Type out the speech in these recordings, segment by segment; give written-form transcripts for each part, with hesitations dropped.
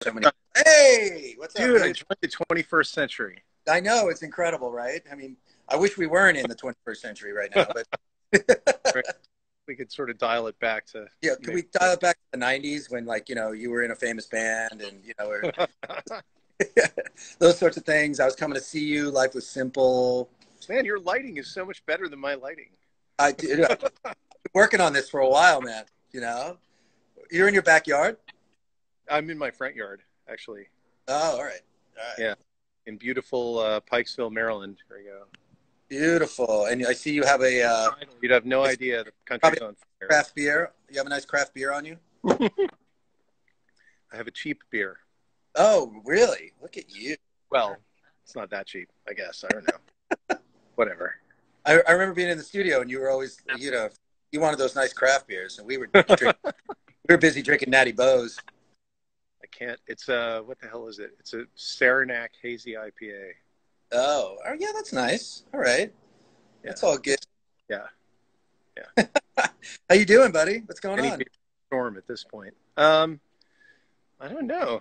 so many. Hey, what's up, Dude, I dude? joined the 21st century. I know it's incredible, right? I mean, I wish we weren't in the 21st century right now, but Right? We could sort of dial it back to yeah, could maybe. we dial it back to the '90s when, like, you were in a famous band and or those sorts of things? I was coming to see you. Life was simple. Man, your lighting is so much better than my lighting. I did. I've been working on this for a while, man. You're in your backyard. I'm in my front yard, actually. Oh, all right, all right. Yeah, in beautiful Pikesville, Maryland. There you go. Beautiful. And I see you have a You'd have no idea the country's probably on fire. craft beer. You have a nice craft beer on you. I have a cheap beer. Oh, really? Look at you. Well, it's not that cheap, I guess. I don't know. Whatever. I remember being in the studio and you were always, you wanted those nice craft beers, and we were busy drinking Natty Bows. I can't. It's what the hell is it? It's a Saranac Hazy IPA. Oh, yeah, that's nice. All right, Yeah. that's all good. Yeah. Yeah. How you doing, buddy? What's going Any on? big storm at this point. I don't know.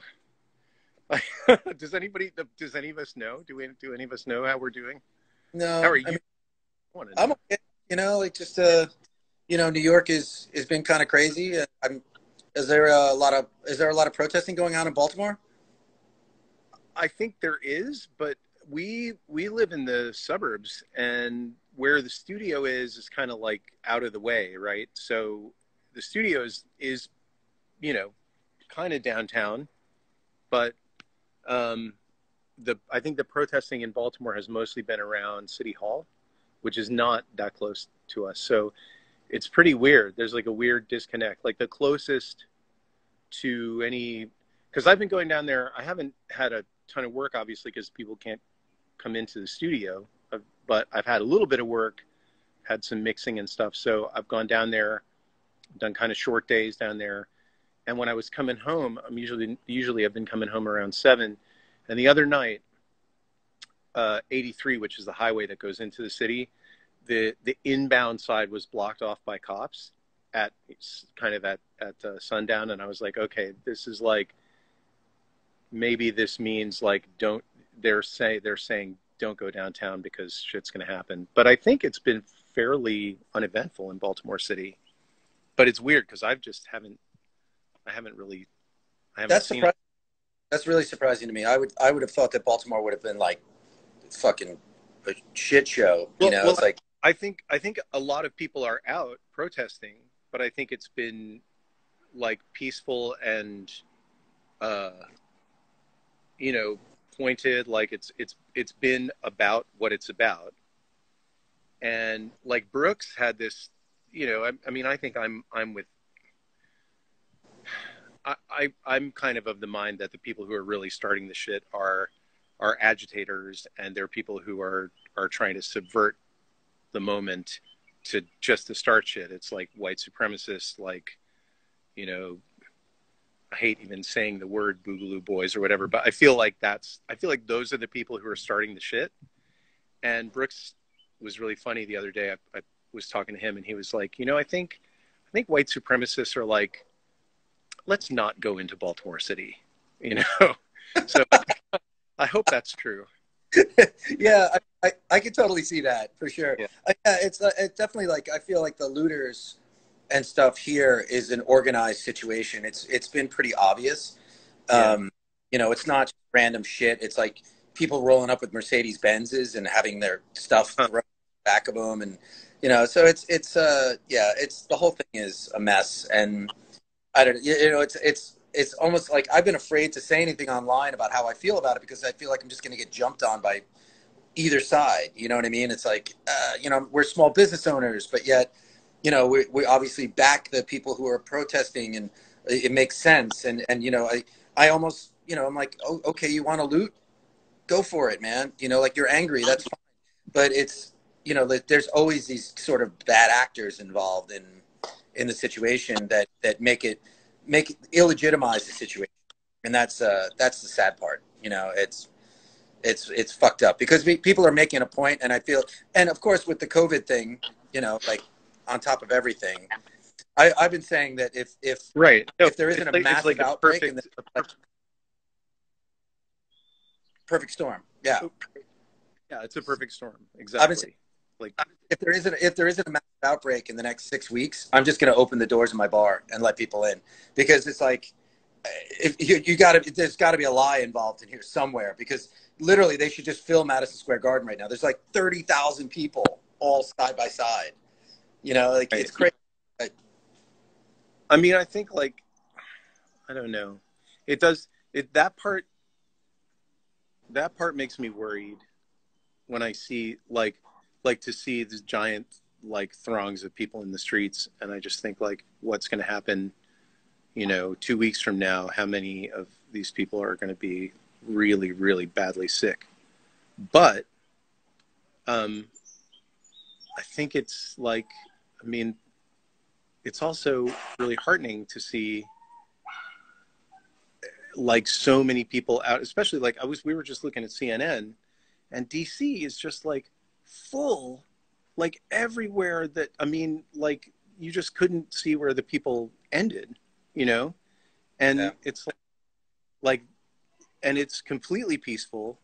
Does any of us know? Do any of us know how we're doing? No, How are you? I mean, I want to I'm know. okay. Like just New York has been kind of crazy. Is there a lot of protesting going on in Baltimore? I think there is, but we live in the suburbs, and where the studio is kind of like out of the way, right? So the studio is kind of downtown, but I think the protesting in Baltimore has mostly been around City Hall, which is not that close to us. So it's pretty weird. There's like a weird disconnect. Like the closest to any, because I've been going down there. I haven't had a ton of work, obviously, because people can't come into the studio. But I've had a little bit of work, had some mixing and stuff. So I've gone down there, done kind of short days down there. And when I was coming home, I'm usually I've been coming home around 7. And the other night, 83, which is the highway that goes into the city, the inbound side was blocked off by cops at sundown. And I was like, okay, this is like, maybe this means like they're saying don't go downtown because shit's going to happen. But I think it's been fairly uneventful in Baltimore City. But it's weird because I haven't That's seen it. surprising. That's really surprising to me. I would have thought that Baltimore would have been like fucking a shit show. Well, It's like I think a lot of people are out protesting, but I think it's been like peaceful and pointed. Like it's been about what it's about. And like Brooks had this, I mean, I think I'm kind of the mind that the people who are really starting the shit are agitators, and they're people who are trying to subvert the moment to start shit. It's like white supremacists, like, I hate even saying the word Boogaloo Boys or whatever, but I feel like those are the people who are starting the shit. And Brooks was really funny the other day. I was talking to him, and he was like, I think white supremacists are like, let's not go into Baltimore City, So I hope that's true. yeah, I could totally see that for sure. Yeah. Yeah, it's definitely like I feel like the looters and stuff here is an organized situation. It's been pretty obvious. Yeah. It's not just random shit. It's like people rolling up with Mercedes Benzes and having their stuff thrown back of them, and so it's the whole thing is a mess. And I don't, it's almost like I've been afraid to say anything online about how I feel about it because I feel like I'm just going to get jumped on by either side. You know what I mean? It's like, we're small business owners, but yet, we obviously back the people who are protesting, and it makes sense. And I almost, I'm like, oh, okay, you want to loot? Go for it, man. Like you're angry. That's fine. But it's, there's always these sort of bad actors involved in the situation that make it illegitimize the situation. And that's the sad part. It's fucked up because people are making a point, and I feel, and of course with the COVID thing, like on top of everything, I've been saying that if Right. No, if there isn't a massive outbreak, perfect storm. Yeah. Yeah, it's a perfect storm. I've been saying, Exactly. Like, if there isn't a massive outbreak in the next 6 weeks, I'm just going to open the doors of my bar and let people in, because it's like, if you got to, there's got to be a lie involved in here somewhere, because literally they should just fill Madison Square Garden right now. There's like 30,000 people all side by side. You know, like right. it's crazy. I mean, I think like, I don't know. It does it that part makes me worried when I see like to see the giant like throngs of people in the streets, and I just think like, what's going to happen, 2 weeks from now? How many of these people are going to be really, really badly sick? But I think it's like, I mean, it's also really heartening to see like so many people out, especially like we were just looking at CNN, and DC is just like full, like everywhere that, I mean, like you just couldn't see where the people ended, you know? And Yeah. it's like, and it's completely peaceful.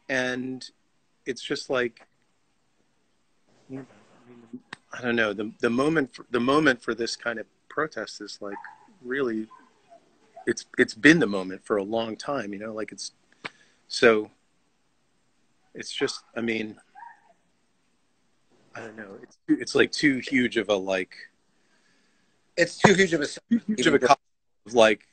And it's just like, I mean, I don't know, the moment for this kind of protest is like really, it's been the moment for a long time, like so it's just, I mean, I don't know, it's like too huge of a like, It's too huge of a huge of even a cost of like,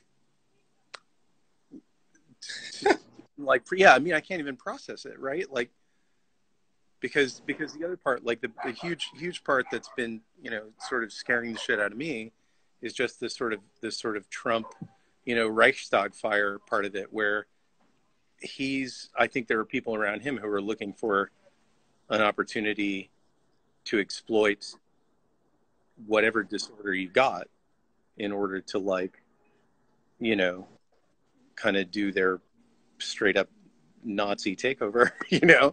like, yeah, I mean, I can't even process it, right? Like, because the other part, like the huge part that's been, sort of scaring the shit out of me is just this sort of Trump, Reichstag fire part of it, where I think there are people around him who are looking for an opportunity to exploit whatever disorder you got in order to, like, kind of do their straight up Nazi takeover, and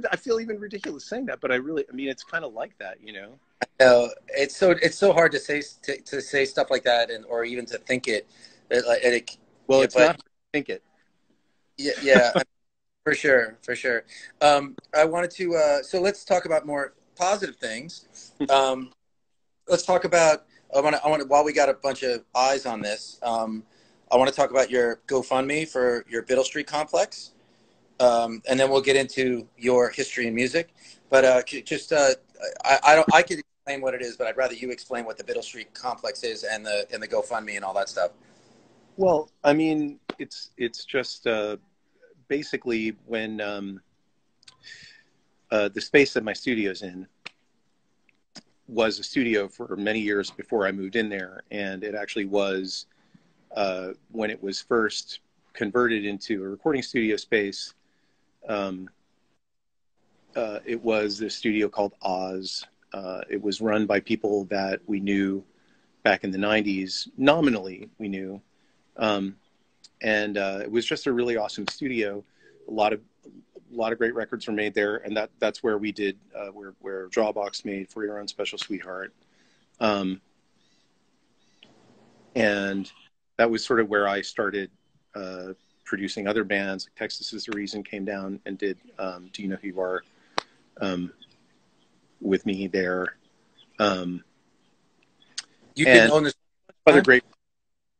I feel even ridiculous saying that, but I mean, it's kind of like that, No, it's so hard to say stuff like that, and or even to think it. Well, Yeah, it's but not to think it. yeah, for sure, for sure. I wanted to. So let's talk about more positive things. Let's talk about. I want to. While we got a bunch of eyes on this, I want to talk about your GoFundMe for your Biddle Street complex, and then we'll get into your history and music. But just, I don't. I could explain what it is, but I'd rather you explain what the Biddle Street complex is and the GoFundMe and all that stuff. Well, I mean, it's just basically when the space that my studio's in was a studio for many years before I moved in there, and it actually was when it was first converted into a recording studio space. It was a studio called Oz. It was run by people that we knew back in the 90s. Nominally, we knew. And it was just a really awesome studio. A lot of great records were made there, and that's where we did where Jawbox made For Your Own Special Sweetheart, and that was sort of where I started producing other bands. Like Texas Is the Reason came down and did Do You Know Who You Are with me there, You didn't and own this other time? great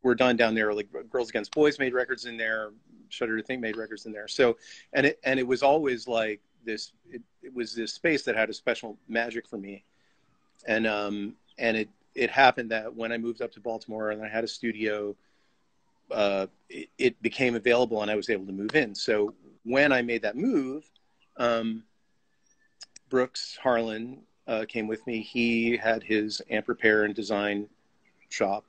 were done down there. Like Girls Against Boys made records in there. Shudder to Think made records in there. So, and it was always like this. It was this space that had a special magic for me, and it happened that when I moved up to Baltimore and I had a studio, it became available and I was able to move in. So when I made that move, Brooks Harlan came with me. He had his amp repair and design shop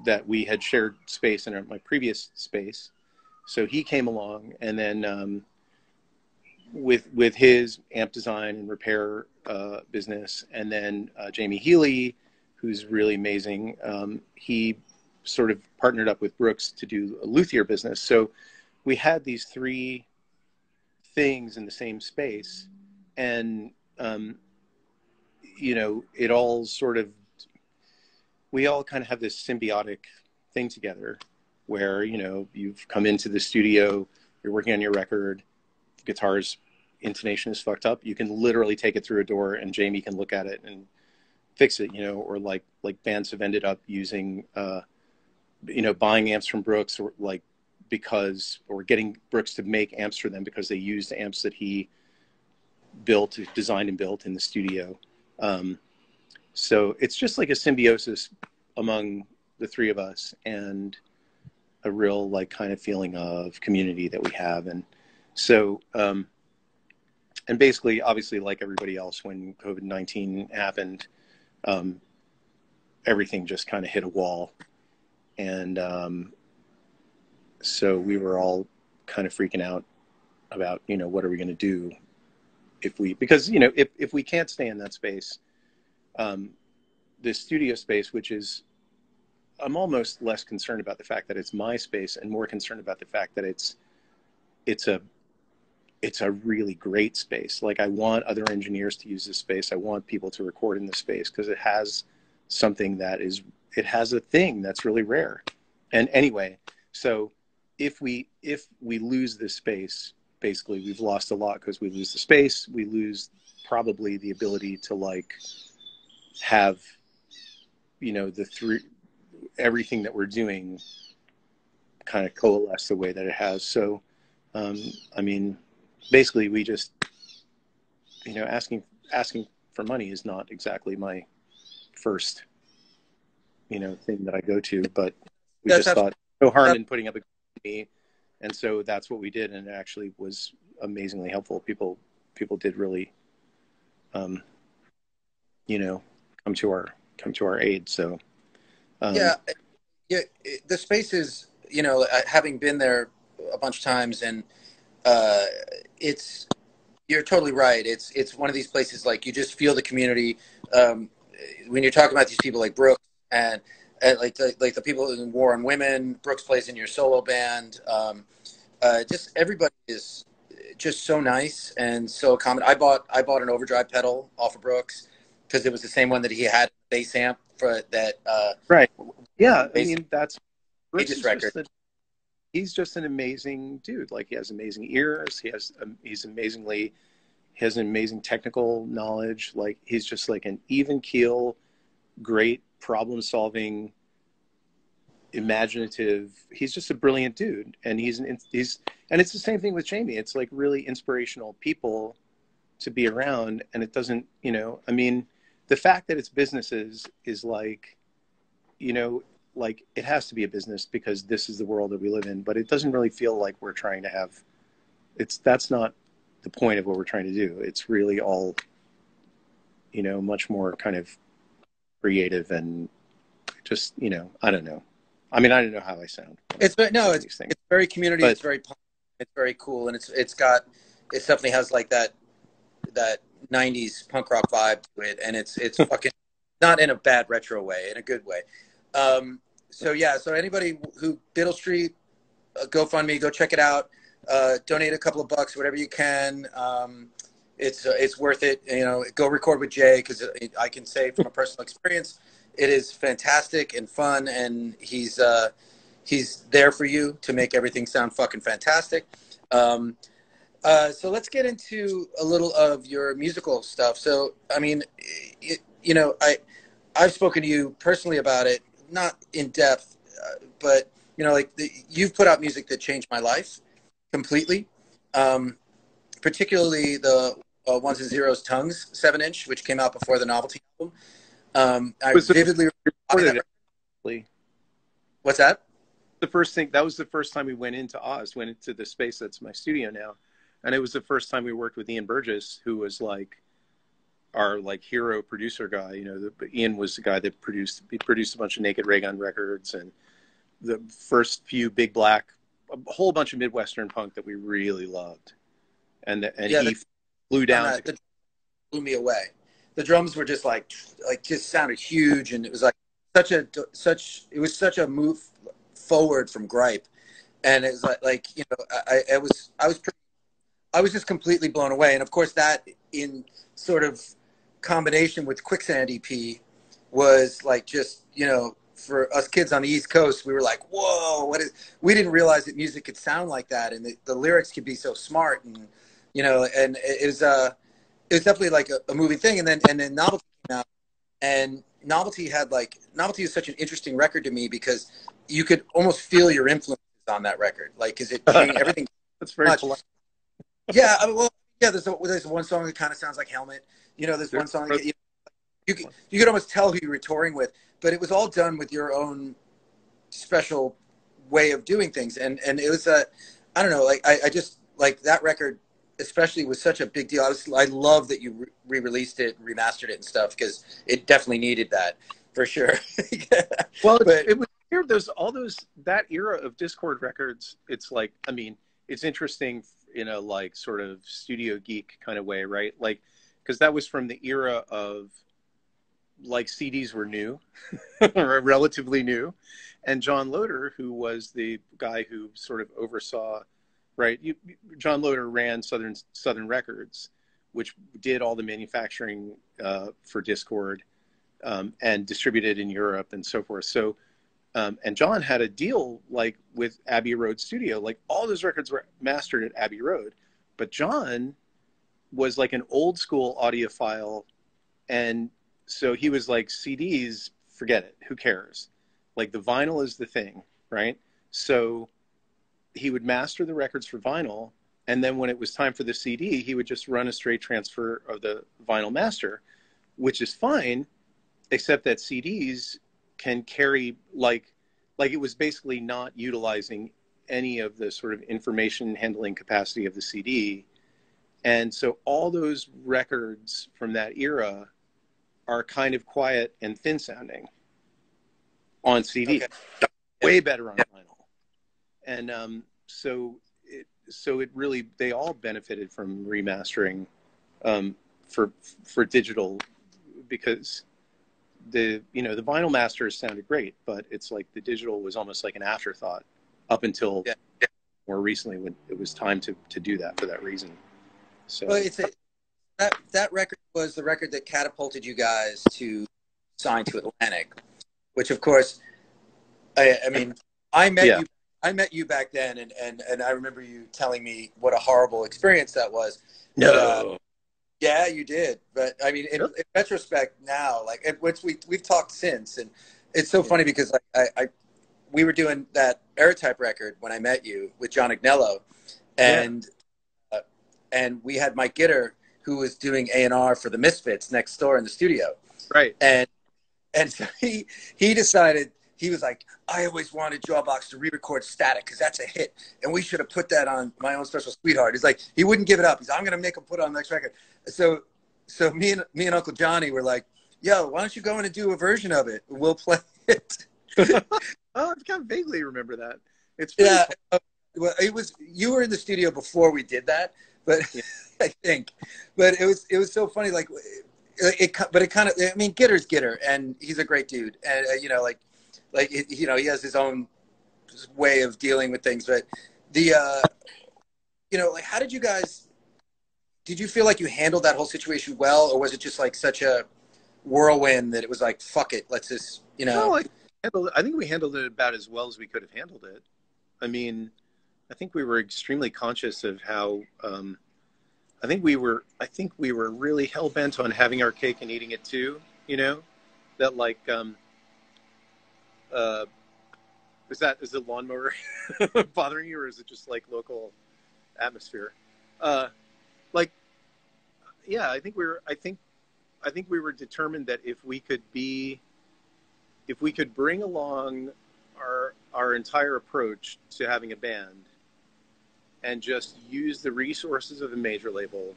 that we had shared space in my previous space. So he came along, and then with his amp design and repair business, and then Jamie Healy, who's really amazing, he sort of partnered up with Brooks to do a luthier business. So we had these three things in the same space, and it all sort of, we all kind of have this symbiotic thing together where, you've come into the studio you're working on your record, the guitar's intonation is fucked up, you can literally take it through a door and Jamie can look at it and fix it, you know, or like bands have ended up using, you know, buying amps from Brooks, or like because, or getting Brooks to make amps for them because they used amps that he designed and built in the studio. So it's just like a symbiosis among the three of us, and a real like kind of feeling of community that we have. And so, and basically, obviously, like everybody else, when COVID-19 happened, everything just kind of hit a wall. And so we were all kind of freaking out about, you know, what are we going to do because, you know, if we can't stay in that space, this studio space, which is, I'm almost less concerned about the fact that it's my space and more concerned about the fact that it's a really great space. Like, I want other engineers to use this space. I want people to record in this space because it has something it has a thing that's really rare. And anyway, so if we lose this space, basically we've lost a lot, because we lose the space, we lose probably the ability to like have, you know, everything that we're doing kind of coalesce the way that it has. So, I mean, basically we just, you know, asking for money is not exactly my first, you know, thing that I go to, but we just thought no harm in putting up a company. And so that's what we did. And it actually was amazingly helpful. People did really, you know, come to our aid. So, yeah, the space is, you know, having been there a bunch of times, and you're totally right. It's one of these places, like, you just feel the community when you're talking about these people like Brooks and like the people in War on Women. Brooks plays in your solo band. Just everybody is just so nice and so common. I bought an overdrive pedal off of Brooks because it was the same one that he had bass amp for that. Right. Yeah. I mean, that's Brooks' record. He's just an amazing dude. Like, he has amazing ears. He has an amazing technical knowledge. Like, he's just like an even keel, great problem solving, imaginative. He's just a brilliant dude. And and it's the same thing with Jamie. It's like really inspirational people to be around. And it doesn't, you know, I mean, the fact that it's businesses is like, you know, like, it has to be a business because this is the world that we live in, but it doesn't really feel like we're trying to have, that's not the point of what we're trying to do. It's really all, you know, much more kind of creative and just, you know, I don't know. I mean, I don't know how I sound. It's very community. It's very punk. It's very cool. And it definitely has like that 90s punk rock vibe to it. And it's fucking not in a bad retro way, in a good way. So anybody who Biddle Street, GoFundMe, go check it out. Donate a couple of bucks, whatever you can. It's worth it. You know, go record with Jay, because I can say from a personal experience, it is fantastic and fun, and he's there for you to make everything sound fucking fantastic. So let's get into a little of your musical stuff. So, I mean, you know, I've spoken to you personally about it, not in depth, but, you know, like, you've put out music that changed my life completely, particularly the Ones and Zeros Tongues 7-inch, which came out before the Novelty album. I vividly remember that. What's that? That was the first time we went into the space that's my studio now. And it was the first time we worked with Ian Burgess, who was like our like hero producer guy. You know, Ian was the guy that produced a bunch of Naked Ray Gun records and the first few Big Black, a whole bunch of Midwestern punk that we really loved. And he flew down. Blew me away. The drums were just just sounded huge, and it was like such a move forward from Gripe, and it was like you know, I was just completely blown away. And of course, that in sort of combination with Quicksand EP was like just, you know, for us kids on the East Coast, we were like, whoa, we didn't realize that music could sound like that, and the lyrics could be so smart, and and it was definitely like a movie thing. And then Novelty came out, and Novelty is such an interesting record to me because you could almost feel your influences on that record, like because it changed everything. That's very much. polite. Yeah, well, yeah. There's one song that kind of sounds like Helmet. There's one song that you could almost tell who you were touring with, but it was all done with your own special way of doing things, and it was I don't know, like I just like that record especially was such a big deal. I love that you re-released it, remastered it, and stuff because it definitely needed that for sure. Well, but it was here. That era of Discord records. It's like, I mean, it's interesting in a like sort of studio geek kind of way, right? Like, because that was from the era of like CDs were new, or relatively new, and John Loder, who was the guy who sort of oversaw. Right, John Loder ran Southern Records, which did all the manufacturing for Discord and distributed in Europe and so forth. So, and John had a deal like with Abbey Road Studio, like all those records were mastered at Abbey Road. But John was like an old school audiophile, and so he was like, CDs, forget it, who cares? Like the vinyl is the thing, right? So he would master the records for vinyl, and then when it was time for the CD, he would just run a straight transfer of the vinyl master, which is fine, except that CDs can carry like it was basically not utilizing any of the sort of information handling capacity of the CD. And so all those records from that era are kind of quiet and thin sounding on CD. Okay. Way better on vinyl. And so it really, they all benefited from remastering for digital, because the vinyl masters sounded great, but it's like the digital was almost like an afterthought up until more recently when it was time to do that for that reason. So well, that record was the record that catapulted you guys to sign to Atlantic, which of course, I mean, I met you back then, and I remember you telling me what a horrible experience that was. No. But, yeah, you did. But I mean, in retrospect now, like, which we've talked since, and it's so funny because we were doing that Airtype record when I met you with John Agnello, and we had Mike Gitter, who was doing A&R for the Misfits next door in the studio. Right. And so he decided, he was like, I always wanted Jawbox to re-record Static because that's a hit, and we should have put that on My Own Special Sweetheart. He's like, he wouldn't give it up. He's like, I'm going to make him put it on the next record. So me and Uncle Johnny were like, yo, why don't you go in and do a version of it? We'll play it. Oh, I kind of vaguely remember that. It's well, you were in the studio before we did that, but I think, but it was so funny. Like but it kind of, I mean, Gitter's Gitter, and he's a great dude, and he has his own way of dealing with things. But like, how did you feel like you handled that whole situation well, or was it just like such a whirlwind that it was like, fuck it, let's just, No, I think we handled it about as well as we could have handled it. I mean, I think we were extremely conscious of how, I think we were really hell bent on having our cake and eating it too, that like, is the lawnmower bothering you, or is it just like local atmosphere? I think we were determined that if we could bring along our entire approach to having a band and just use the resources of a major label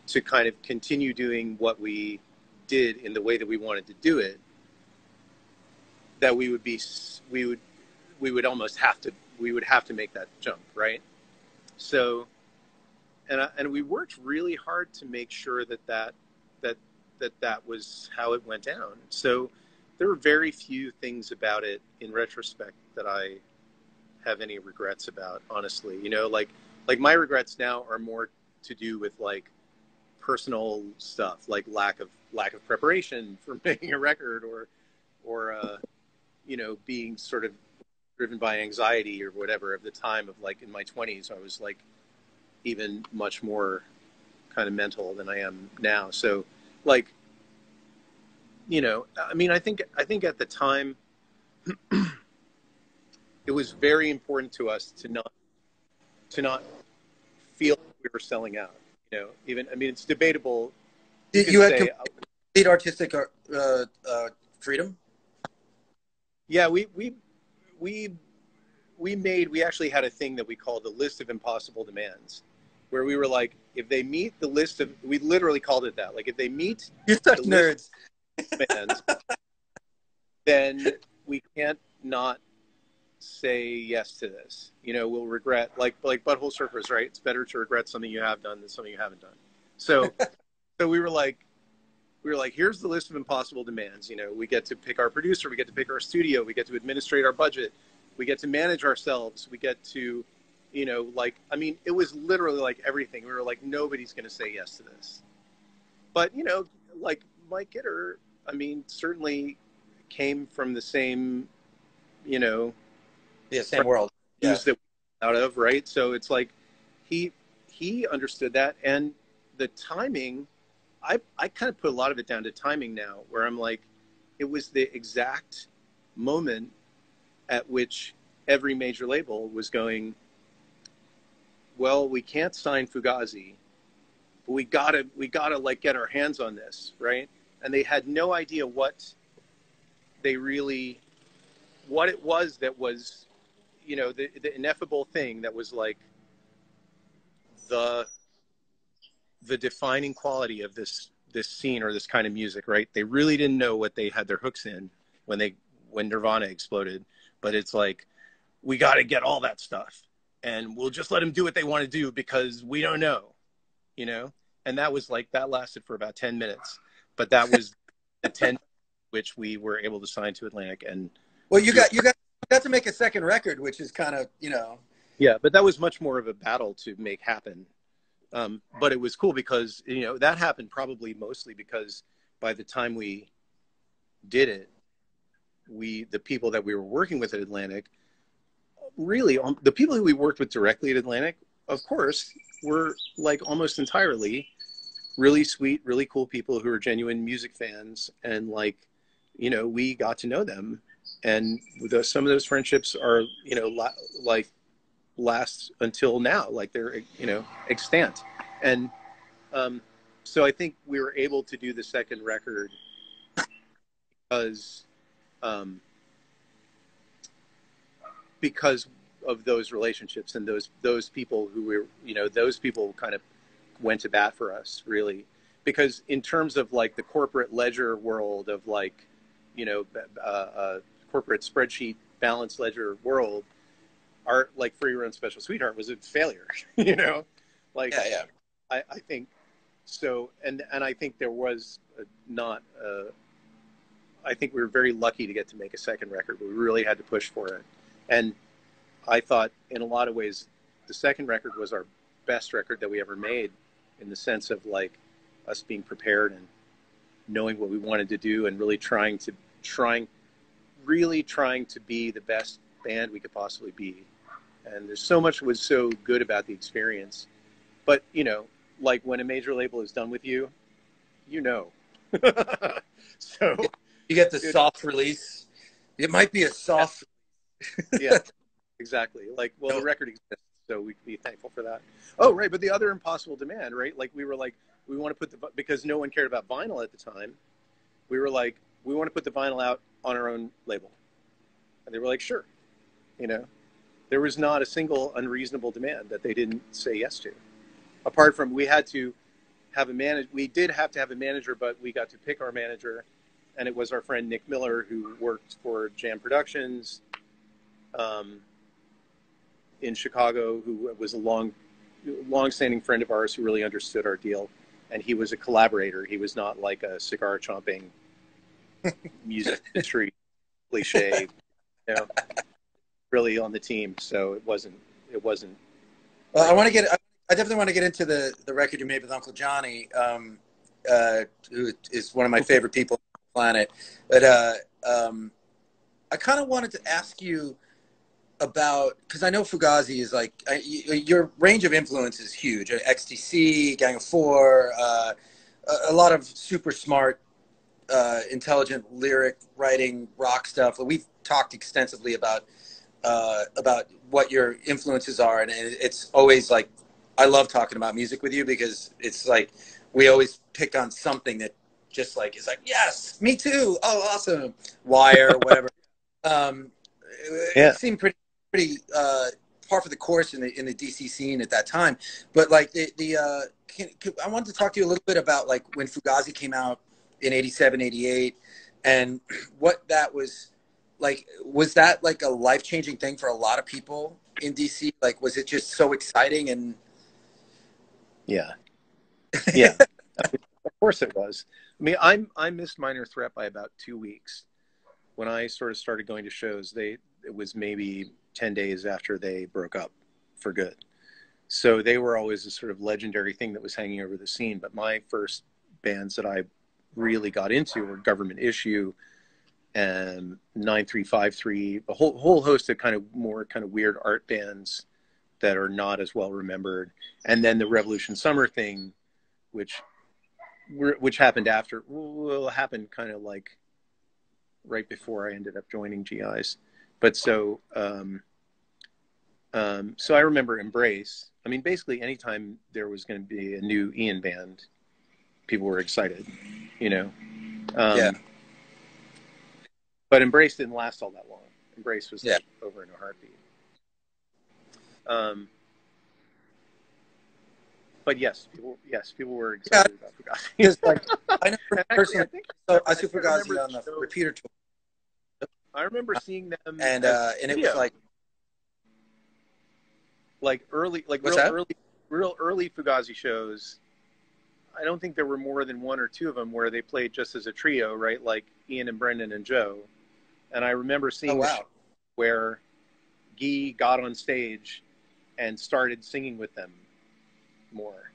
to kind of continue doing what we did in the way that we wanted to do it, that we would have to make that jump, right? So, and we worked really hard to make sure that was how it went down. So there were very few things about it in retrospect that I have any regrets about, honestly. Like my regrets now are more to do with like personal stuff, like lack of preparation for making a record, or you know, being sort of driven by anxiety or whatever of the time of like in my 20s, I was like even much more kind of mental than I am now. So like, you know, I mean, I think at the time it was very important to us to not feel like we were selling out, you know, even, I mean, it's debatable. You had complete artistic freedom. Yeah, we actually had a thing that we called the list of impossible demands, where we were like, if they meet the list of, we literally called it that. Like, if they meet You're such the nerds. list of demands, then we can't not say yes to this. You know, we'll regret, like butthole surfers, right? It's better to regret something you have done than something you haven't done. So, so we were like, here's the list of impossible demands. You know, we get to pick our producer, we get to pick our studio, we get to administrate our budget, we get to manage ourselves, we get to, you know, like, I mean, it was literally like everything. We were like, nobody's going to say yes to this. But, you know, like Mike Gitter, I mean, certainly came from the same, you know, same world. Yeah. That we out of, right? So it's like he understood that, and the timing, I kind of put a lot of it down to timing now, where I'm like, it was the exact moment at which every major label was going, well, we can't sign Fugazi, but we gotta like get our hands on this, right? And they had no idea what it was that was, you know, the ineffable thing that was like the defining quality of this scene or this kind of music, right? They really didn't know what they had their hooks in when Nirvana exploded, but it's like, we got to get all that stuff, and we'll just let them do what they want to do because we don't know, you know? And that was like, that lasted for about 10 minutes, but that was the 10 which we were able to sign to Atlantic. And well, you got to make a second record, which is kind of, you know. Yeah, but that was much more of a battle to make happen. But it was cool because, you know, that happened probably mostly because by the time we did it, the people that we were working with at Atlantic, really, the people who we worked with directly at Atlantic, of course, were like almost entirely really sweet, really cool people who are genuine music fans. And like, you know, we got to know them. And some of those friendships are, you know, like last until now, like they're, you know, extant. And so I think we were able to do the second record because of those relationships and those people who were, you know, those people kind of went to bat for us, really. Because in terms of like the corporate ledger world of like, you know, corporate spreadsheet balance ledger world, our like For Your Own Special Sweetheart was a failure, you know, like, yeah. I think so. And I think there was I think we were very lucky to get to make a second record, but we really had to push for it. And I thought in a lot of ways, the second record was our best record that we ever made, in the sense of like us being prepared and knowing what we wanted to do and really trying to be the best band we could possibly be. And there's so much was so good about the experience. But, you know, like when a major label is done with you, you know. So you get the soft release. It might be a soft. Yeah, exactly. Like, well, the record exists, so we can be thankful for that. Oh, right. But the other impossible demand, right? Like we were like, we want to put because no one cared about vinyl at the time. We were like, we want to put the vinyl out on our own label. And they were like, sure. You know, there was not a single unreasonable demand that they didn't say yes to. Apart from we had to have we did have to have a manager, but we got to pick our manager. And it was our friend Nick Miller, who worked for Jam Productions in Chicago, who was a long-standing friend of ours who really understood our deal. And he was a collaborator. He was not like a cigar-chomping music industry cliche, you know, really on the team. So it wasn't. Well, I definitely want to get into the record you made with Uncle Johnny, who is one of my favorite people on the planet. But I kind of wanted to ask you about, because I know Fugazi is like your range of influence is huge. XTC, Gang of Four, a lot of super smart, intelligent lyric writing, rock stuff. We've talked extensively about what your influences are, and it's always like I love talking about music with you because it's like we always pick on something that just like is like, yes, me too. Oh, awesome. Wire, whatever. Um, Yeah. it seemed pretty par for the course in the DC scene at that time. But like I wanted to talk to you a little bit about like when Fugazi came out in 87, 88, and what that was like. Was that like a life-changing thing for a lot of people in DC? Like, was it just so exciting? And Yeah. Yeah. Of course it was. I mean, I missed Minor Threat by about 2 weeks. When I sort of started going to shows, it was maybe 10 days after they broke up for good. So they were always a sort of legendary thing that was hanging over the scene. But my first bands that I really got into were Government Issue and 9353, a whole host of kind of weird art bands that are not as well remembered. And then the Revolution Summer thing, which happened happened kind of like right before I ended up joining GIs. But so I remember Embrace. I mean, basically anytime there was going to be a new Ian band, people were excited, you know? yeah, But Embrace didn't last all that long. Embrace was yeah. like over in a heartbeat. But yes, people were Yeah, excited about Fugazi. because like I know Actually, personally, so I saw Fugazi on the show, repeater tour, I remember seeing them and as and it was like early, like what's that? real early Fugazi shows. I don't think there were more than one or two of them where they played just as a trio, right? Like Ian and Brendan and Joe. And I remember seeing Oh the wow, show where Guy got on stage and started singing with them more.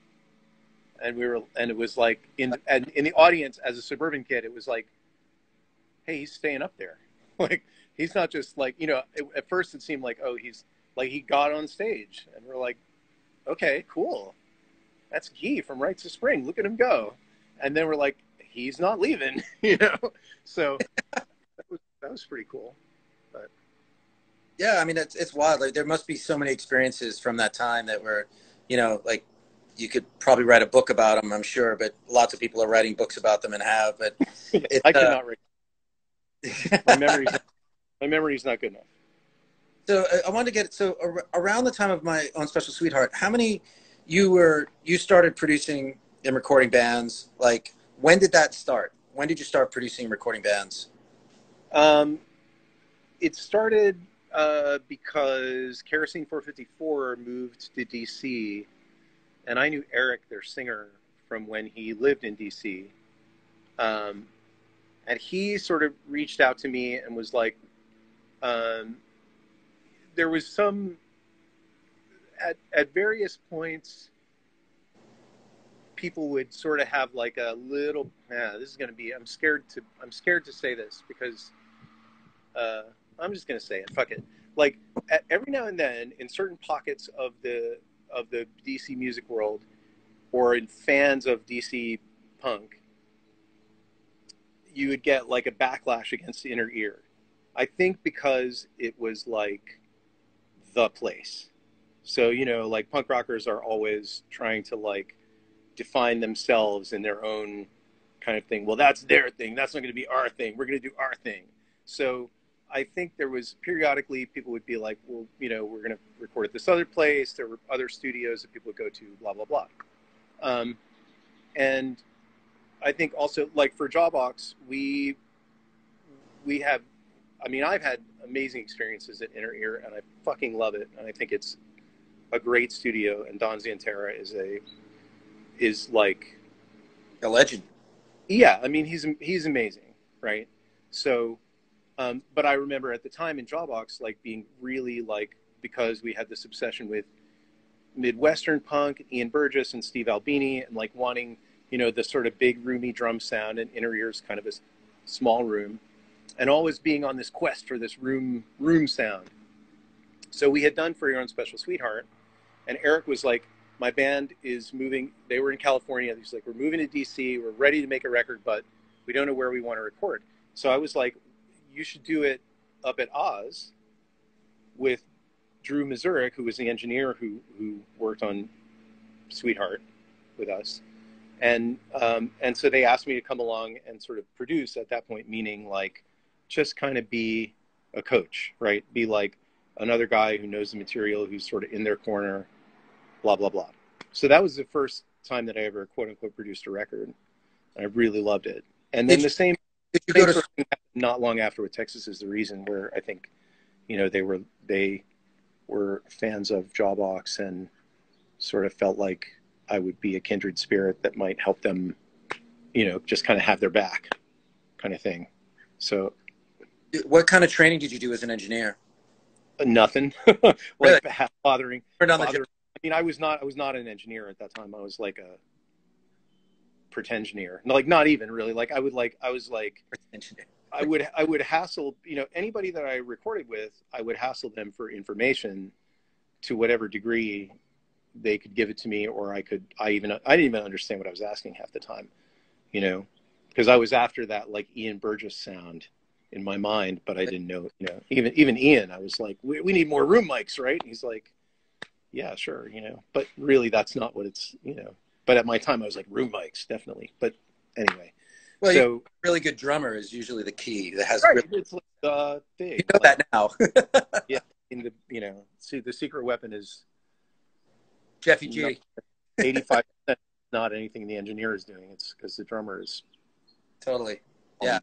And it was like in the audience as a suburban kid, it was like, hey, he's staying up there. Like, he's not just like, at first it seemed like, oh, he's like, he got on stage and we're like, okay, cool. That's Guy from Rites of Spring. Look at him go. And then we're like, he's not leaving, So that was pretty cool. But yeah. I mean, it's wild. Like there must be so many experiences from that time that were, like you could probably write a book about them, I'm sure. But lots of people are writing books about them and have. But it's I cannot write. My memory's not good enough. So I wanted to get around the time of My Own Special Sweetheart. How many you started producing and recording bands? Like when did that start? When did you start producing and recording bands? It started because Kerosene 454 moved to DC, and I knew Eric, their singer, from when he lived in DC. And he sort of reached out to me and was like, there was some, at various points, people would sort of have like a little, this is going to be, I'm scared to say this because I'm just going to say it. Fuck it. Like every now and then in certain pockets of the DC music world or in fans of DC punk, you would get like a backlash against the Inner Ear. I think because it was like the place. So, like punk rockers are always trying to like define themselves in their own kind of thing. Well, that's their thing. That's not going to be our thing. We're going to do our thing. So I think there was periodically people would be like, well, we're going to record at this other place. There were other studios that people would go to, blah, blah, blah. And I think also like for Jawbox, we have, I've had amazing experiences at Inner Ear and I fucking love it. And I think it's a great studio. And Don Zantara is like A legend. Yeah. He's amazing. Right. So, but I remember at the time in Jawbox, like being really like, because we had this obsession with Midwestern punk, Ian Burgess and Steve Albini, and like wanting, the sort of big roomy drum sound, and Inner Ear's kind of a small room. and always being on this quest for this room sound. So we had done For Your Own Special Sweetheart, and Eric was like, my band is moving. They were in California. He's like, we're moving to DC. We're ready to make a record, but we don't know where we want to record. So I was like, you should do it up at Oz with Drew Mazurik, who was the engineer who worked on Sweetheart with us. And so they asked me to come along and sort of produce at that point, meaning like just kind of be a coach, right? Be like another guy who knows the material, who's sort of in their corner, blah, blah, blah. So that was the first time that I ever, quote unquote, produced a record. I really loved it. And then did you go to not long after with Texas Is the Reason, where I think, you know, they were fans of Jawbox and sort of felt like I would be a kindred spirit that might help them, you know, just kind of have their back kind of thing. So what kind of training did you do as an engineer? Nothing. Like really? bothering. I mean, I was not an engineer at that time. I was like a pretensioneer. Like not even really. Like I would hassle, you know, anybody that I recorded with, I would hassle them for information to whatever degree they could give it to me, or I didn't even understand what I was asking half the time, you know, because I was after that like Ian Burgess sound in my mind, but I didn't know, you know, even Ian, I was like, we need more room mics, right? And he's like, yeah, sure, you know, but really that's not what it's, you know, but at my time I was like, room mics, definitely. But anyway. Well, so a really good drummer is usually the key. That has right, really, it's like the thing. You know like, that now. Yeah, you know, see, the secret weapon is Jeffy G. 85% not anything the engineer is doing. It's because the drummer is totally. Yeah.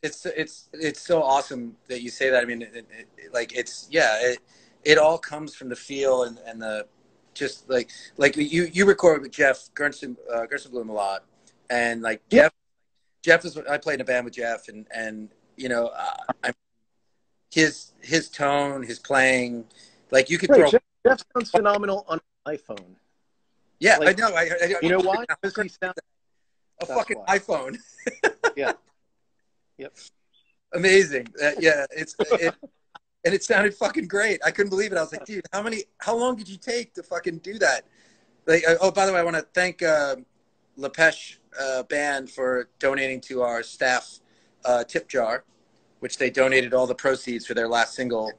It's so awesome that you say that. I mean, it all comes from the feel and the just like you record with Jeff Gerstenblum a lot, and like Jeff is, I played in a band with Jeff, and you know, his tone, his playing, like you could throw. Jeff sounds phenomenal on an iPhone. Yeah, like, I know. You know why? Because he sounds a fucking why. iPhone. Yeah. Yep. Amazing. Yeah, and it sounded fucking great. I couldn't believe it. I was like, dude, how long did you take to fucking do that? Like, oh, by the way, I want to thank Lepesh Band for donating to our staff tip jar, which they donated all the proceeds for their last single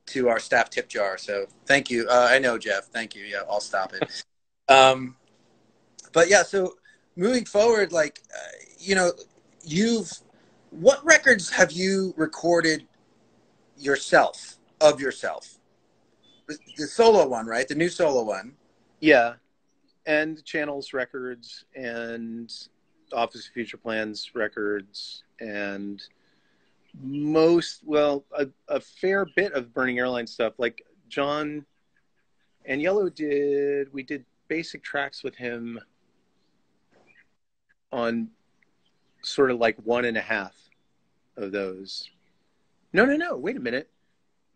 to our staff tip jar. So thank you. I know, Jeff. Thank you. Yeah, I'll stop it. But yeah, so moving forward, like, you know, what records have you recorded yourself, of yourself? The solo one, right? The new solo one. Yeah. And Channels Records and Office of Future Plans Records and a fair bit of Burning Airline stuff. Like John and Yellow we did basic tracks with him on sort of like 1.5 of those. No, wait a minute.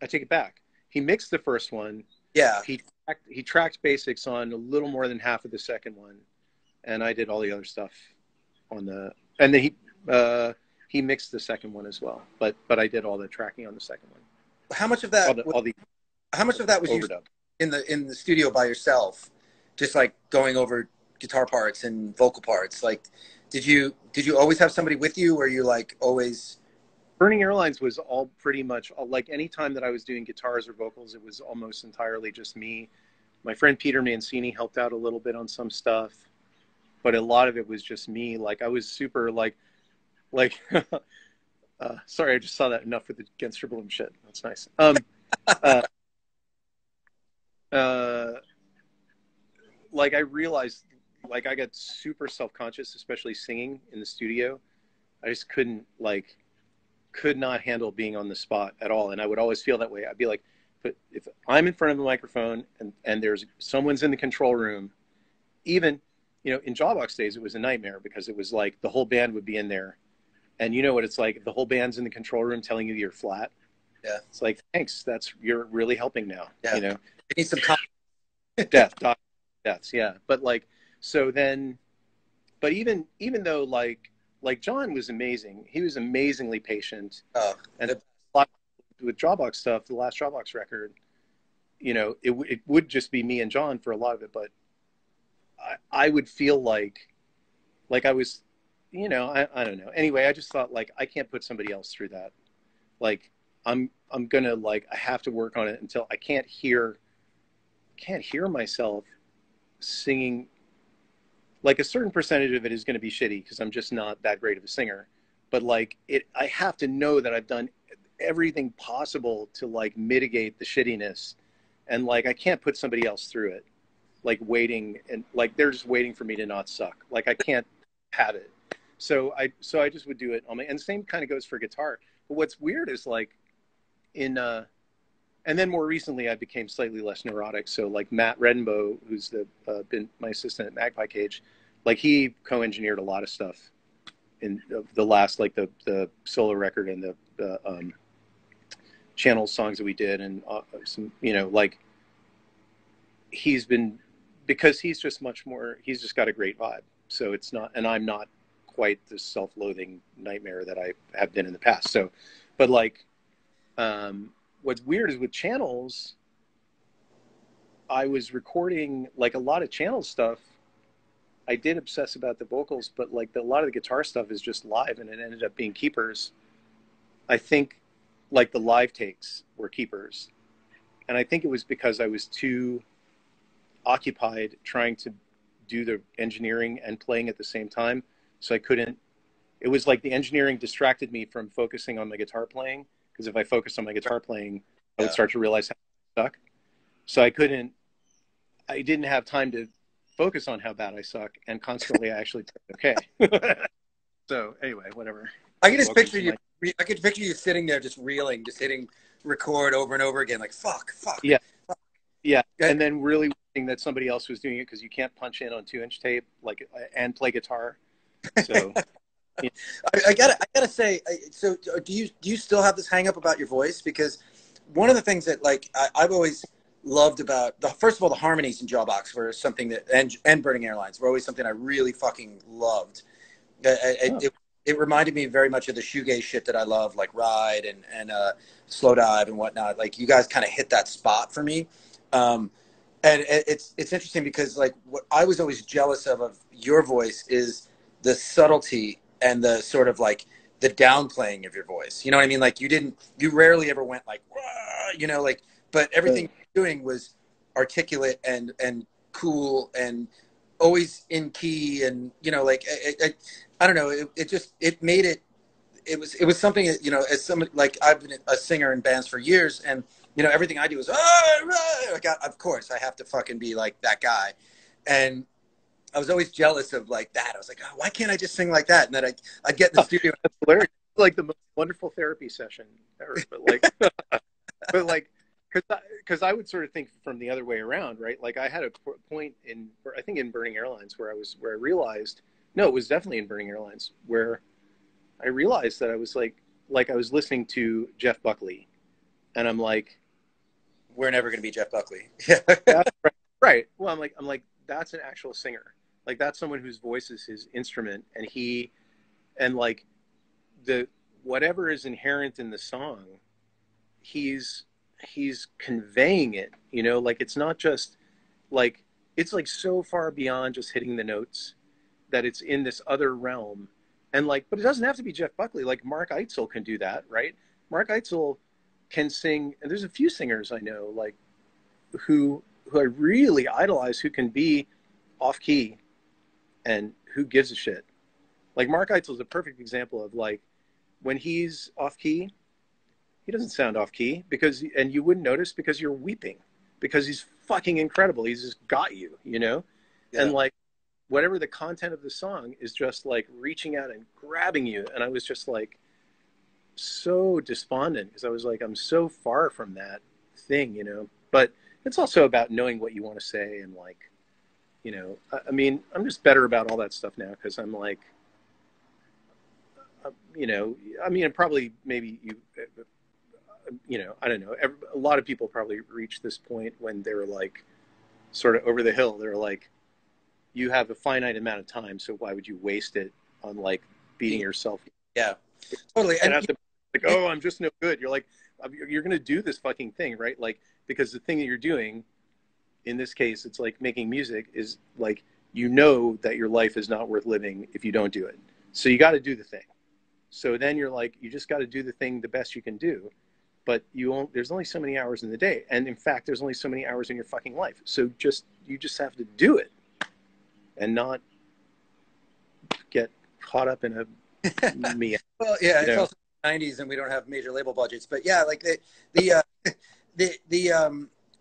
I take it back. He mixed the first one. Yeah. He tracked basics on a little more than half of the second one, and I did all the other stuff on and then he mixed the second one as well. But I did all the tracking on the second one. How much of that how much of that was you in the studio by yourself? Just like going over guitar parts and vocal parts. Like did you always have somebody with you, or you like always? Burning Airlines was all pretty much like any time that I was doing guitars or vocals, it was almost entirely just me. My friend Peter Mancini helped out a little bit on some stuff, but a lot of it was just me. Like I was super like sorry, I just saw that enough for the Genster Bloom shit. That's nice. Like I realized, like I got super self-conscious, especially singing in the studio. I just could not handle being on the spot at all. And I would always feel that way. I'd be like, but if I'm in front of the microphone and there's someone's in the control room, even, you know, in Jawbox days, it was a nightmare because it was like the whole band would be in there. And you know what it's like, if the whole band's in the control room telling you you're flat. Yeah. It's like, thanks. You're really helping now. Yeah. You know, you need some deaths. Yeah. But like, so then, but even though like like John was amazing. He was amazingly patient, Oh, and a lot with Jawbox stuff. The last Jawbox record, you know, it would just be me and John for a lot of it, but I would feel like I was, you know, I don't know. Anyway, I just thought like I can't put somebody else through that. Like I'm gonna like I have to work on it until I can't hear myself singing. Like a certain percentage of it is going to be shitty because I'm just not that great of a singer. But like I have to know that I've done everything possible to like mitigate the shittiness, and like I can't put somebody else through it. Like waiting and like they're just waiting for me to not suck. Like I can't have it. So I just would do it on my. And the same kind of goes for guitar. But what's weird is like in and then more recently I became slightly less neurotic. So like Matt Redenbow, who's been my assistant at Magpie Cage, like he co-engineered a lot of stuff in the last, like the solo record and the channel songs that we did. And some, you know, like he's been, because he's just much more, he's just got a great vibe. So it's not, and I'm not quite the self-loathing nightmare that I have been in the past. So, but like, what's weird is with channels, I was recording like a lot of channel stuff. I did obsess about the vocals, but like a lot of the guitar stuff is just live, and it ended up being keepers. I think like the live takes were keepers. And I think it was because I was too occupied trying to do the engineering and playing at the same time. So I couldn't, it was like the engineering distracted me from focusing on my guitar playing. Because if I focused on my guitar playing, I would start to realize how I suck. So I didn't have time to focus on how bad I suck, and consequently I actually did okay. So anyway, whatever. I can just picture you. I could picture you sitting there just reeling, just hitting record over and over again, like fuck. Yeah, fuck. Yeah, and then really wishing that somebody else was doing it because you can't punch in on 2-inch tape like and play guitar. So. Yeah. I gotta say, so do you still have this hang up about your voice? Because one of the things that like I've always loved about first of all, the harmonies in Jawbox were something that, and Burning Airlines were always something I really fucking loved. It reminded me very much of the shoegaze shit that I love, like Ride and Slow Dive and whatnot. Like you guys kind of hit that spot for me. And it's interesting because like what I was always jealous of your voice is the subtlety and the sort of like the downplaying of your voice. You know what I mean? Like you rarely ever went like, you know, like, but everything you're doing was articulate and cool and always in key. And, you know, like, I don't know, it made it was something that, you know, as somebody, like I've been a singer in bands for years, and, you know, everything I do is, of course I have to fucking be like that guy. And I was always jealous of like that. I was like, oh, why can't I just sing like that? And then I'd get in the studio. That's hilarious. It's like the most wonderful therapy session ever. But like, because I would sort of think from the other way around, right? Like I had a point I think in Burning Airlines where I realized, no, it was definitely in Burning Airlines where I realized that I was like I was listening to Jeff Buckley, and I'm like, we're never going to be Jeff Buckley. Right. Well, I'm like, that's an actual singer. Like that's someone whose voice is his instrument, and like the whatever is inherent in the song, he's conveying it, you know, like it's not just like, it's like so far beyond just hitting the notes that it's in this other realm. And like, but it doesn't have to be Jeff Buckley. Like Mark Eitzel can do that, right? Mark Eitzel can sing, and there's a few singers I know like who I really idolize who can be off key and who gives a shit. Like Mark Eitzel is a perfect example of like when he's off key, he doesn't sound off key and you wouldn't notice because you're weeping because he's fucking incredible. He's just got you, you know? Yeah. And like whatever the content of the song is just like reaching out and grabbing you. And I was just like so despondent because I was like, I'm so far from that thing, you know? But it's also about knowing what you want to say and like, you know, I mean, I'm just better about all that stuff now because I'm like, you know, I mean, probably maybe you know, I don't know. A lot of people probably reach this point when they're like sort of over the hill. They're like, you have a finite amount of time, so why would you waste it on like beating yourself. Yeah, totally. And have to like, oh, I'm just no good. You're like, you're going to do this fucking thing, right? Like, because the thing that you're doing, in this case, it's like making music is like, you know that your life is not worth living if you don't do it. So you got to do the thing. So then you're like, you just got to do the thing the best you can do. But there's only so many hours in the day. And in fact, there's only so many hours in your fucking life. So you just have to do it and not get caught up in a me. Well, yeah, it's also the 90s and we don't have major label budgets. But yeah, like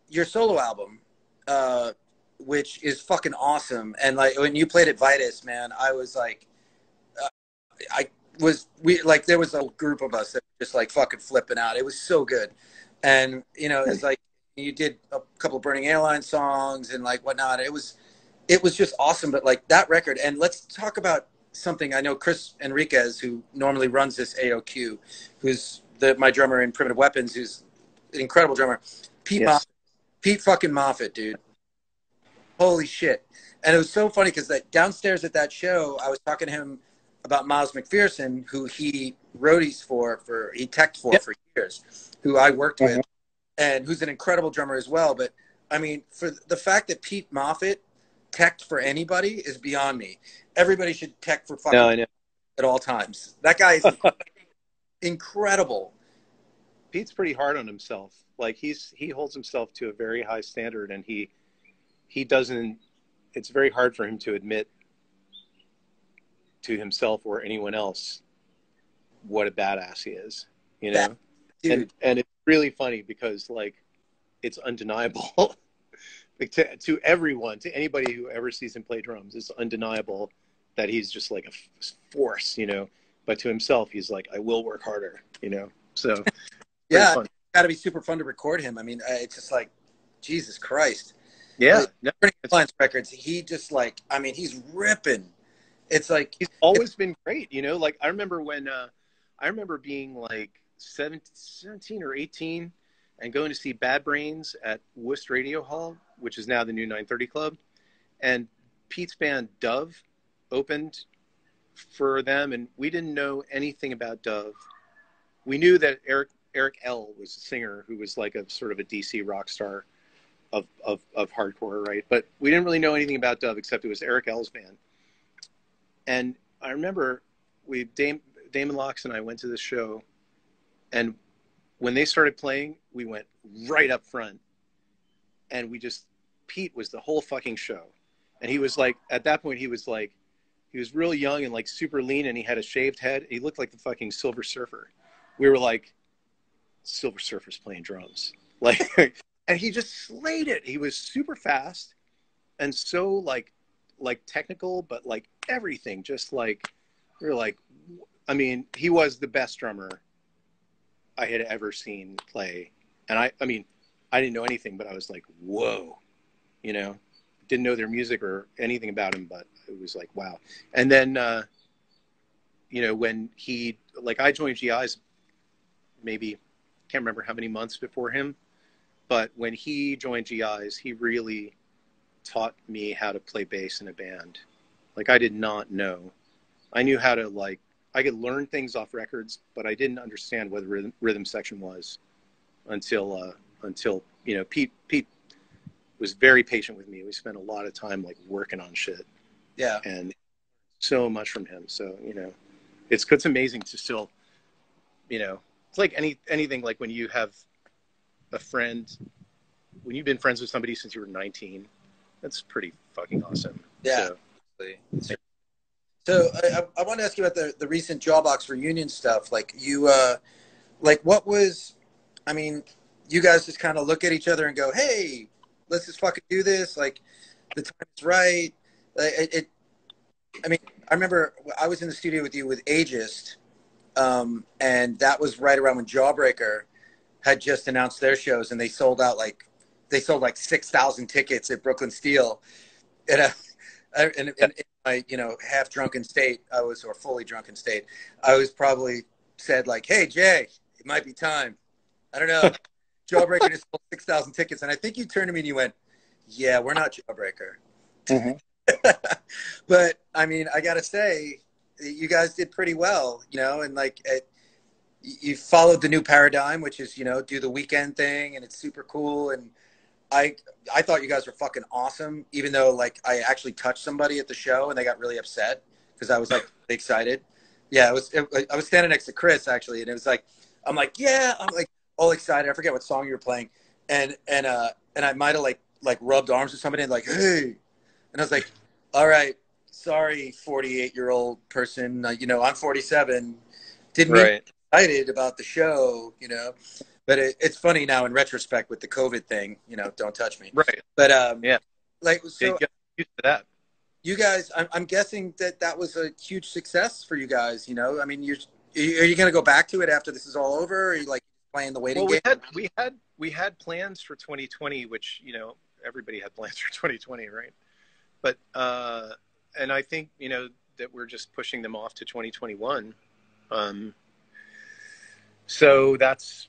your solo album, which is fucking awesome. And like when you played at Vitus, man, I was like, there was a group of us that were just like fucking flipping out. It was so good. And, you know, it's like you did a couple of Burning Airline songs and like whatnot. It was just awesome. But like that record, and let's talk about something. I know Chris Enriquez, who normally runs this AOQ, who's my drummer in Primitive Weapons, who's an incredible drummer. Pete fucking Moffat, dude. Holy shit. And it was so funny because downstairs at that show, I was talking to him about Miles McPherson, who he roadies he teched for years, who I worked with, and who's an incredible drummer as well. But I mean, for the fact that Pete Moffat teched for anybody is beyond me. Everybody should tech for fucking at all times. That guy is incredible. Pete's pretty hard on himself. Like he holds himself to a very high standard, and he doesn't. It's very hard for him to admit to himself or anyone else what a badass he is, you know. And it's really funny because like it's undeniable. Like to everyone, to anybody who ever sees him play drums, it's undeniable that he's just like a force, you know. But to himself, he's like, I will work harder, you know. So yeah, it's got to be super fun to record him. I mean, it's just like Jesus Christ. Yeah, Burning Airlines records. He just like, I mean, he's ripping. It's like he's always been great, you know. Like I remember being like 17 or 18 and going to see Bad Brains at Worcester Radio Hall, which is now the new 930 Club, and Pete's band Dove opened for them, and we didn't know anything about Dove. We knew that Eric L was a singer who was like a sort of a DC rock star of hardcore, right? But we didn't really know anything about Dove except it was Eric L's band. And I remember Damon Locks and I went to this show, and when they started playing, we went right up front, and Pete was the whole fucking show. And he was like, at that point, he was real young and like super lean, and he had a shaved head. He looked like the fucking Silver Surfer. We were like, Silver Surfer's playing drums. Like, and he just slayed it. He was super fast and so like technical, but like everything, just like, we were like, I mean, he was the best drummer I had ever seen play. And I mean, I didn't know anything, but I was like, whoa, you know, didn't know their music or anything about him, but it was like, wow. And then, you know, when I joined GIs maybe, can't remember how many months before him, but when he joined GIs, he really taught me how to play bass in a band. Like I did not know. I knew how to I could learn things off records, but I didn't understand what the rhythm section was until you know, Pete was very patient with me. We spent a lot of time like working on shit. Yeah. And so much from him. So, you know, it's amazing to still, you know, it's like anything, like when you have a friend, when you've been friends with somebody since you were 19, that's pretty fucking awesome. Yeah. So I want to ask you about the recent Jawbox reunion stuff. Like you, like what was, I mean, you guys just kind of look at each other and go, hey, let's just fucking do this. Like the time's right. I mean, I remember I was in the studio with you with Ageist, and that was right around when Jawbreaker had just announced their shows, and they sold like 6,000 tickets at Brooklyn Steel. And in my, you know, half drunken state, or fully drunken state, I was probably said like, hey, Jay, it might be time. I don't know. Jawbreaker just sold 6,000 tickets. And I think you turned to me and you went, yeah, we're not Jawbreaker. Mm-hmm. But I mean, I got to say, you guys did pretty well, you know, and like you followed the new paradigm, which is, you know, do the weekend thing, and it's super cool. And I I thought you guys were fucking awesome, even though like I actually touched somebody at the show and they got really upset because I was like really excited. Yeah, I was standing next to Chris actually, and it was like I'm like all excited. I forget what song you were playing, and I might have like rubbed arms with somebody and like, hey, and I was like, all right, sorry, 48-year-old person, you know, I'm 47. Didn't mean to Right. be excited about the show, you know. But it's funny now in retrospect with the COVID thing, you know, don't touch me. Right. But Yeah. like, Yeah, so get used to that. you guys, I'm guessing that that was a huge success for you guys. You know, I mean, are you going to go back to it after this is all over? Or are you like playing the waiting Well, game? we had plans for 2020, which, you know, everybody had plans for 2020, right? But and I think, you know, that we're just pushing them off to 2021. So that's,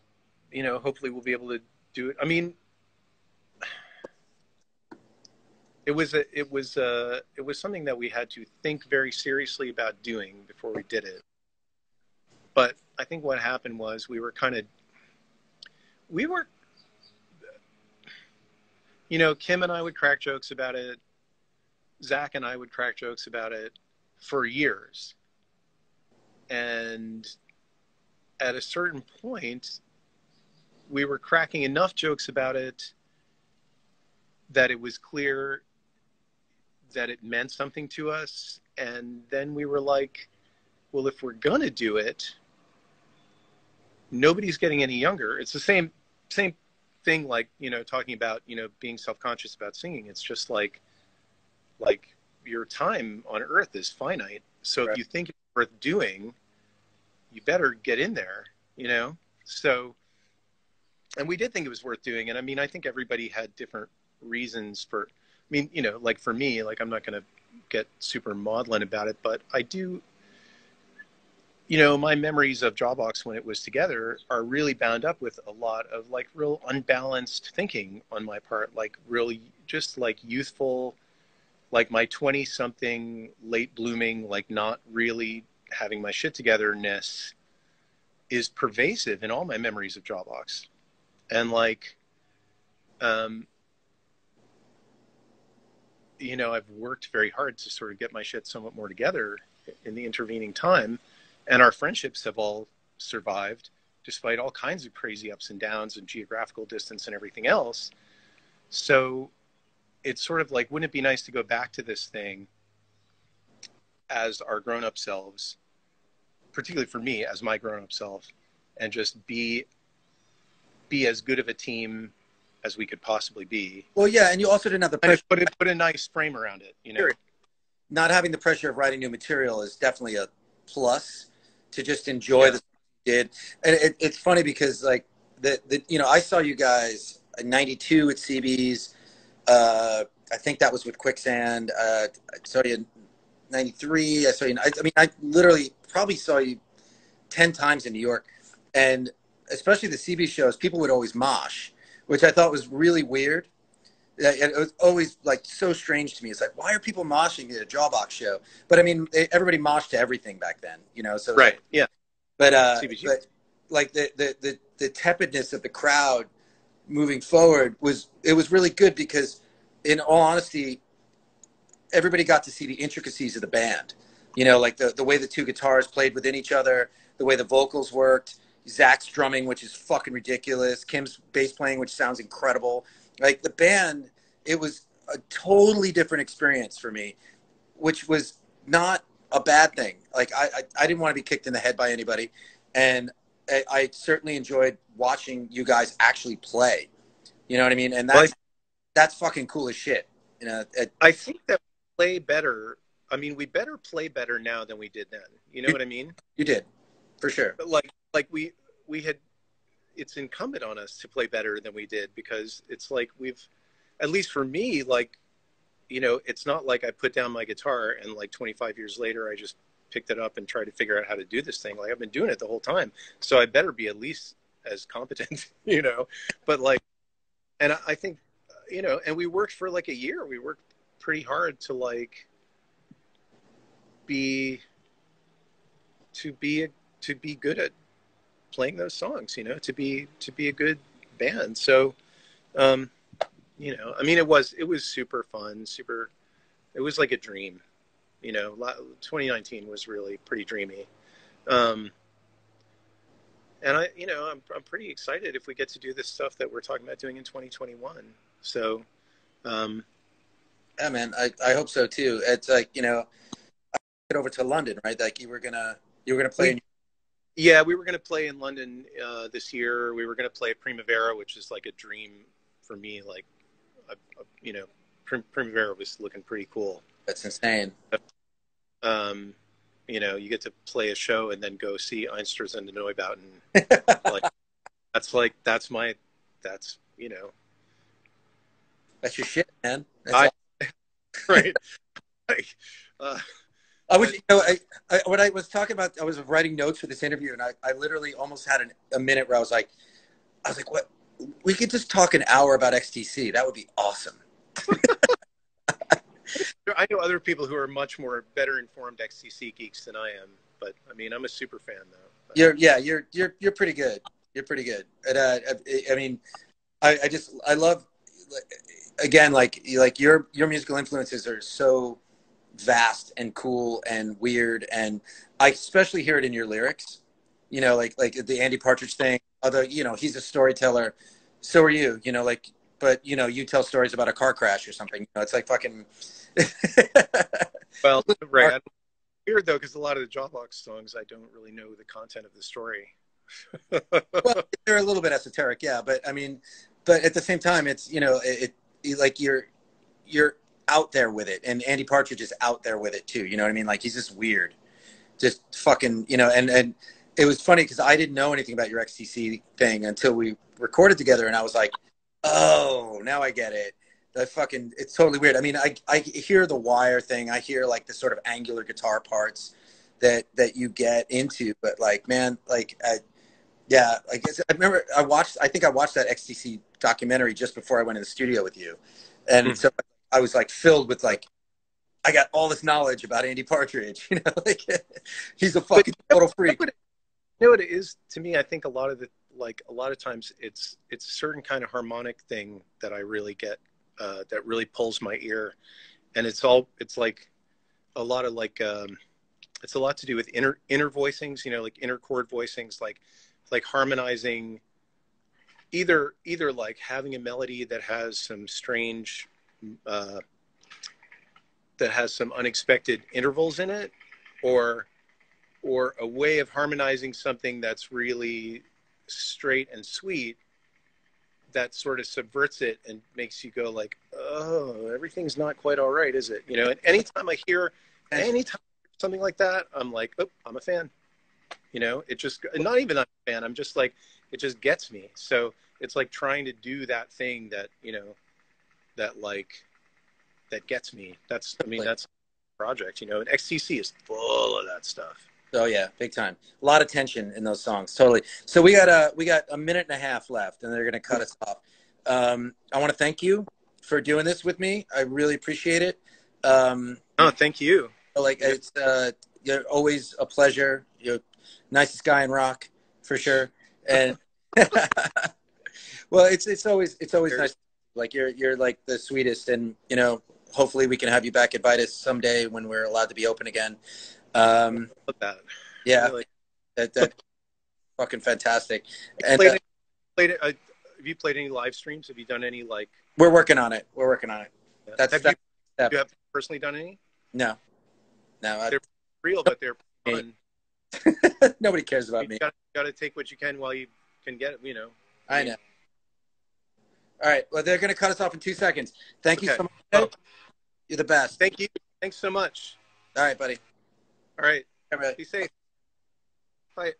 you know, hopefully we'll be able to do it. I mean, it was something that we had to think very seriously about doing before we did it. But I think what happened was we were, you know, Kim and I would crack jokes about it. Zach and I would crack jokes about it for years. And at a certain point, we were cracking enough jokes about it that it was clear that it meant something to us. And then we were like, well, if we're going to do it, nobody's getting any younger. It's the same thing, like, you know, talking about, you know, being self-conscious about singing. It's just like your time on earth is finite. So Right. if you think it's worth doing, you better get in there, you know? So, and we did think it was worth doing. And I mean, I think everybody had different reasons for, I mean, you know, like for me, like, I'm not going to get super maudlin about it, but I do, you know, my memories of Jawbox when it was together are really bound up with a lot of like real unbalanced thinking on my part, like really just like youthful, like my 20 something late blooming, like not really having my shit togetherness is pervasive in all my memories of Jawbox. And like, um, you know, I've worked very hard to sort of get my shit somewhat more together in the intervening time. And our friendships have all survived despite all kinds of crazy ups and downs and geographical distance and everything else. So it's sort of like, wouldn't it be nice to go back to this thing as our grown-up selves, particularly for me as my grown-up self, and just be as good of a team as we could possibly be. Well, yeah, and you also didn't have the And pressure. put a nice frame around it, you know? Not having the pressure of writing new material is definitely a plus to just enjoy the stuff you did. And it's funny because like the you know, I saw you guys in '92 at CB's. I think that was with Quicksand. I saw you in '93. I saw you. I mean, I literally probably saw you 10 times in New York, and especially the CB shows, people would always mosh, which I thought was really weird. It was always like so strange to me. It's like, why are people moshing at a Jawbox show? But I mean, everybody moshed to everything back then, you know. So Right. Yeah. but like the tepidness of the crowd moving forward was really good because, in all honesty, everybody got to see the intricacies of the band. You know, like the way the two guitars played within each other, the way the vocals worked, Zach's drumming, which is fucking ridiculous, Kim's bass playing, which sounds incredible. Like the band, it was a totally different experience for me, which was not a bad thing. Like I didn't want to be kicked in the head by anybody, and I certainly enjoyed watching you guys actually play. You know what I mean? And that's fucking cool as shit. You know, I think that we play better. I mean, we better play better now than we did then. You know what I mean? you did, for sure. But like we had, it's incumbent on us to play better than we did, because it's like we've, at least for me, like, you know, it's not like I put down my guitar and like 25 years later I just picked it up and tried to figure out how to do this thing. Like, I've been doing it the whole time, so I better be at least as competent, you know. But like, and I think, you know, and we worked for like a year. We worked pretty hard to like be to be good at playing those songs, you know, to be a good band. So, you know, I mean, it was super fun, it was like a dream, you know. 2019 was really pretty dreamy. Um, and you know, I'm pretty excited if we get to do this stuff that we're talking about doing in 2021. So, yeah, man, I hope so too. It's like, you know, get over to London, right? Like you were gonna play. Yeah, we were gonna play in London this year. We were gonna play at Primavera, which is like a dream for me. Like, you know, Primavera was looking pretty cool. That's insane. You know, you get to play a show and then go see Einsters and the Neubauten. That's you know, that's your shit, man. Right. Like, I was, you know, when I was talking about, I was writing notes for this interview, and I literally almost had a minute where I was like, what? We could just talk an hour about XTC. That would be awesome. I know other people who are much more better informed XTC geeks than I am, but I mean, I'm a super fan though. You're pretty good. You're pretty good. And, I mean, I love, again, like your musical influences are so vast and cool and weird, and I especially hear it in your lyrics, you know, like the Andy Partridge thing, although, you know, he's a storyteller, so are you, you know, like, but you know, you tell stories about a car crash or something, you know, it's like fucking well, right. Weird though, because a lot of the Jawbox songs I don't really know the content of the story. Well, they're a little bit esoteric, yeah, but I mean, but at the same time, it's, you know, it like you're out there with it, and Andy Partridge is out there with it too. You know what I mean? Like he's just weird, just fucking, you know. And it was funny because I didn't know anything about your XTC thing until we recorded together, and I was like, oh, now I get it. It's totally weird. I mean, I hear the wire thing. I hear like the sort of angular guitar parts that you get into, but like, man, like, yeah, like I remember I think I watched that XTC documentary just before I went in the studio with you, and so I was like filled with like, I got all this knowledge about Andy Partridge, you know, like he's a fucking total freak. You know what it is to me? I think a lot of times it's a certain kind of harmonic thing that I really get, that really pulls my ear, and it's like a lot of like, it's a lot to do with inner voicings, you know, like inner chord voicings, like harmonizing, either like having a melody that has some strange, that has some unexpected intervals in it, or a way of harmonizing something that's really straight and sweet that sort of subverts it and makes you go like, oh, everything's not quite all right, is it? You know, and anytime something like that, I'm like, oh, I'm a fan. You know, it just, not even I'm a fan, I'm just like, it just gets me. So it's like trying to do that thing that, you know, that gets me. That's the project, you know, and XTC is full of that stuff. Oh yeah, big time. A lot of tension in those songs, totally. So we got a minute and a half left, and they're gonna cut us off. I want to thank you for doing this with me. I really appreciate it. Oh, thank you. Like it's you're always a pleasure. You're nicest guy in rock for sure. And well, it's always nice. Like you're like the sweetest, and you know, hopefully we can have you back at Vitus someday when we're allowed to be open again. Yeah, really. that fucking fantastic. And have you played any live streams? Have you done any like? We're working on it. Yeah. You have personally done any? No. They're real, but they're fun. Nobody cares about me. You got to take what you can while you can get it. You know. I know. All right. Well, they're going to cut us off in 2 seconds. Thank you so much. Oh. You're the best. Thank you. Thanks so much. All right, buddy. All right. All right. Be safe. Bye.